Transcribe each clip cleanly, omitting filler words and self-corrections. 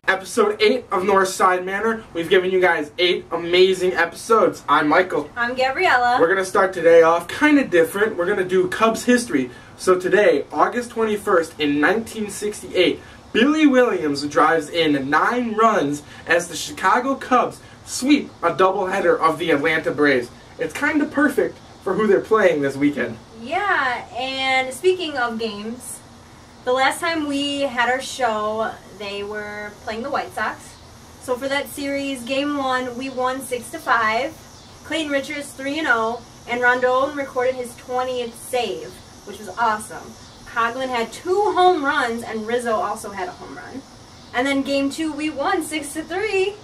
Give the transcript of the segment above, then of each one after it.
Episode 8 of Northside Manor. We've given you guys 8 amazing episodes. I'm Michael. I'm Gabriella. We're going to start today off kind of different. We're going to do Cubs history. So today, August 21st in 1968, Billy Williams drives in 9 runs as the Chicago Cubs sweep a doubleheader of the Atlanta Braves. It's kind of perfect for who they're playing this weekend. Yeah, and speaking of games, the last time we had our show, they were playing the White Sox. So for that series, Game 1, we won 6-5. Clayton Richards 3-0, and Rondon recorded his 20th save, which was awesome. Coghlan had 2 home runs, and Rizzo also had a home run. And then Game 2, we won 6-3.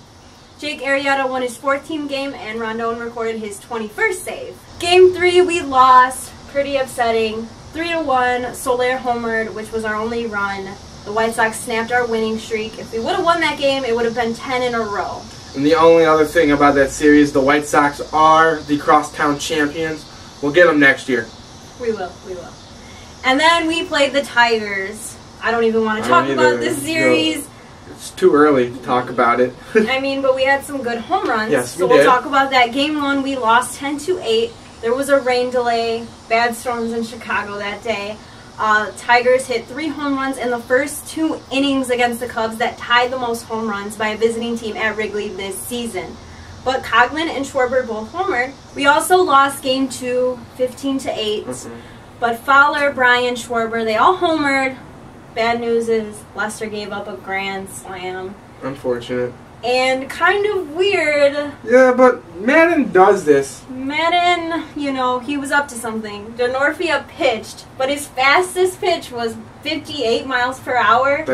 Jake Arrieta won his 14th game, and Rondon recorded his 21st save. Game 3, we lost. Pretty upsetting. 3-1. Soler homered, which was our only run. The White Sox snapped our winning streak. If we would have won that game, it would have been 10 in a row. And the only other thing about that series, the White Sox are the crosstown champions. We'll get them next year. We will. And then we played the Tigers. I don't even want to talk about this series. It's too early to talk about it. I mean, but we had some good home runs. Yes, so we'll talk about that. Game 1, we lost 10-8. There was a rain delay, bad storms in Chicago that day. Tigers hit 3 home runs in the first 2 innings against the Cubs that tied the most home runs by a visiting team at Wrigley this season. But Coghlan and Schwarber both homered. We also lost Game 2, 15-8. But Fowler, Bryan, Schwarber, they all homered. Bad news is Lester gave up a grand slam. Unfortunate. And kind of weird. Yeah, but Madden does this. Madden, you know, he was up to something. Denorfia pitched, but his fastest pitch was 58 miles per hour.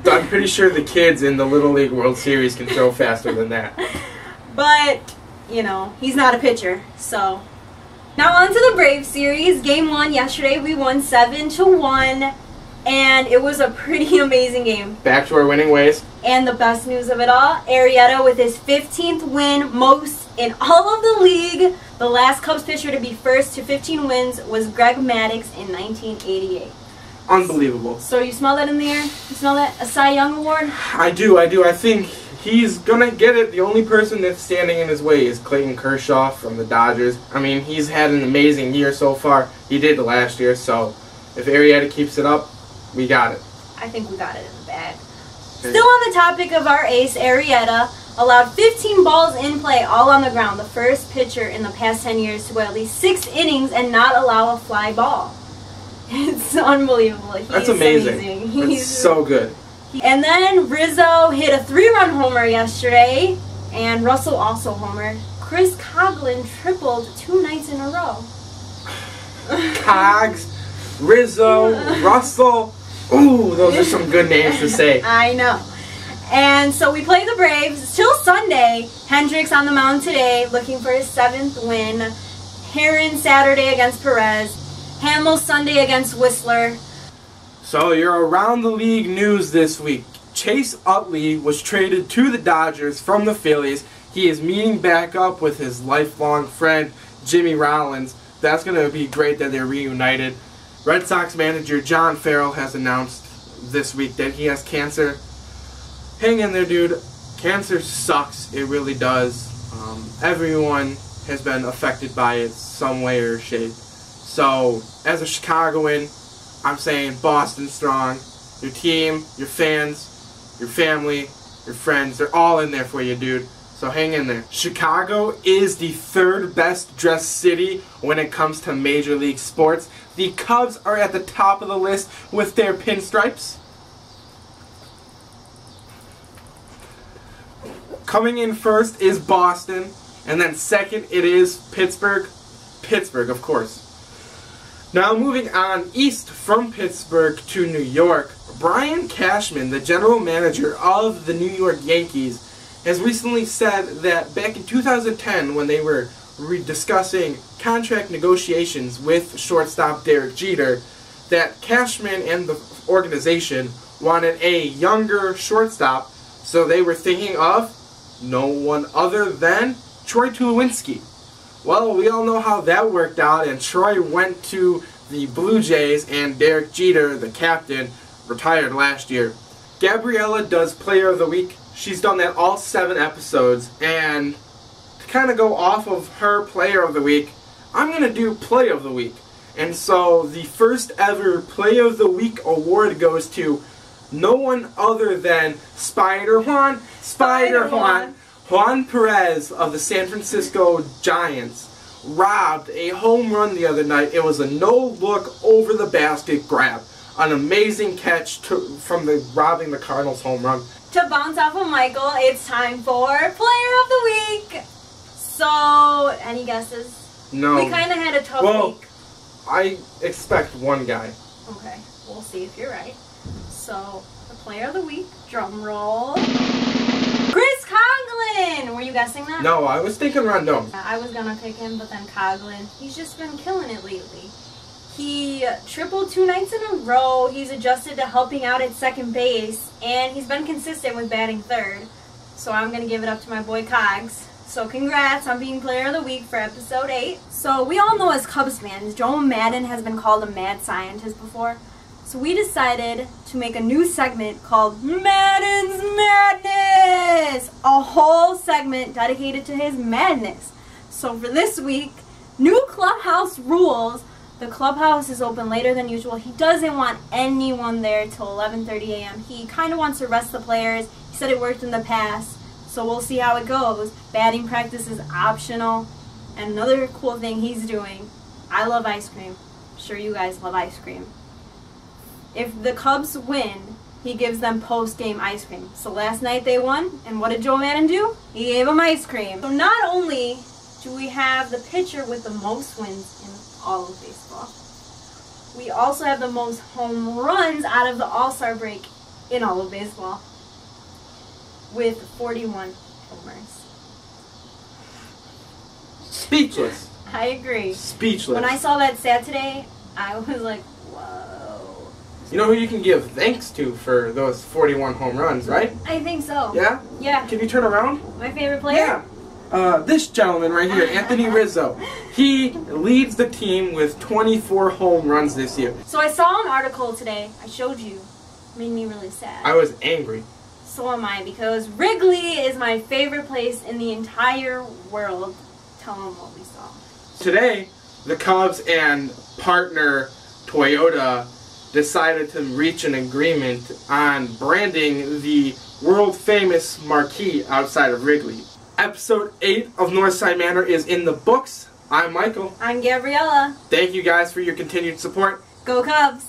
I'm pretty sure the kids in the Little League World Series can throw faster than that. But, you know, he's not a pitcher, so. Now on to the Braves series. Game 1 yesterday, we won 7-1. And it was a pretty amazing game. Back to our winning ways. And the best news of it all, Arrieta with his 15th win, most in all of the league. The last Cubs pitcher to be first to 15 wins was Greg Maddux in 1988. Unbelievable. So you smell that in the air? You smell that? A Cy Young Award? I do. I think he's going to get it. The only person that's standing in his way is Clayton Kershaw from the Dodgers. I mean, he's had an amazing year so far. He did the last year, so if Arrieta keeps it up, we got it. I think we got it in the bag. Still on the topic of our ace, Arrieta allowed 15 balls in play, all on the ground. The first pitcher in the past 10 years to go at least 6 innings and not allow a fly ball. It's unbelievable. That's amazing. He's so good. And then Rizzo hit a 3-run homer yesterday, and Russell also homered. Chris Coghlan tripled 2 nights in a row. Cogs, Rizzo, Russell. Ooh, those are some good names to say. I know. And so we play the Braves. Still Sunday. Hendricks on the mound today, looking for his 7th win. Heron Saturday against Perez. Hamill Sunday against Whistler. So you're around the league news this week. Chase Utley was traded to the Dodgers from the Phillies. He is meeting back up with his lifelong friend, Jimmy Rollins. That's going to be great that they're reunited. Red Sox manager John Farrell has announced this week that he has cancer. Hang in there, dude. Cancer sucks. It really does. Everyone has been affected by it some way or shape. So, as a Chicagoan, I'm saying Boston strong. Your team, your fans, your family, your friends, they're all in there for you, dude. So hang in there. Chicago is the 3rd best dressed city when it comes to Major League sports. The Cubs are at the top of the list with their pinstripes. Coming in first is Boston, and then second it is Pittsburgh. Pittsburgh, of course. Now moving on east from Pittsburgh to New York, Brian Cashman, the general manager of the New York Yankees, has recently said that back in 2010 when they were discussing contract negotiations with shortstop Derek Jeter, that Cashman and the organization wanted a younger shortstop, so they were thinking of no one other than Troy Tulowitzki. Well, we all know how that worked out, and Troy went to the Blue Jays, and Derek Jeter, the captain, retired last year. Gabriella does Player of the Week. she's done that all 7 episodes. And to kind of go off of her Player of the Week, I'm going to do Play of the Week. And so the first ever Play of the Week award goes to no one other than Spider-Juan Perez of the San Francisco Giants robbed a home run the other night. It was a no-look over-the-basket grab. An amazing catch from robbing the Cardinals home run. To bounce off of Michael, it's time for Player of the Week. So, any guesses? No. We kind of had a tough week. I expect one guy. Okay, we'll see if you're right. So, the Player of the Week, drum roll. Chris Coughlin! Were you guessing that? No, I was thinking Rondon. I was gonna pick him, but then Coughlin. He's just been killing it lately. He tripled 2 nights in a row. He's adjusted to helping out at second base, and he's been consistent with batting third. So I'm gonna give it up to my boy Cogs. So congrats on being Player of the Week for episode 8. So we all know as Cubs fans, Joe Madden has been called a mad scientist before. So we decided to make a new segment called Madden's Madness! A whole segment dedicated to his madness. So for this week, new clubhouse rules. The clubhouse is open later than usual. He doesn't want anyone there till 11:30 a.m. He kind of wants to rest the players. He said it worked in the past. So we'll see how it goes. Batting practice is optional. And another cool thing he's doing, I love ice cream. I'm sure you guys love ice cream. If the Cubs win, he gives them post-game ice cream. So last night they won, and what did Joe Madden do? He gave them ice cream. So not only do we have the pitcher with the most wins in all of baseball, we also have the most home runs out of the All-Star break in all of baseball, with 41 homers. Speechless. I agree. Speechless. When I saw that stat today, I was like, whoa. You know who you can give thanks to for those 41 home runs, right? I think so. Yeah? Yeah. Can you turn around? My favorite player? Yeah. This gentleman right here, Anthony Rizzo. He leads the team with 24 home runs this year. So I saw an article today. I showed you. It made me really sad. I was angry. So am I, because Wrigley is my favorite place in the entire world. Tell them what we saw. Today, the Cubs and partner Toyota decided to reach an agreement on branding the world-famous marquee outside of Wrigley. Episode 8 of Northside Manor is in the books. I'm Michael. I'm Gabriella. Thank you guys for your continued support. Go Cubs!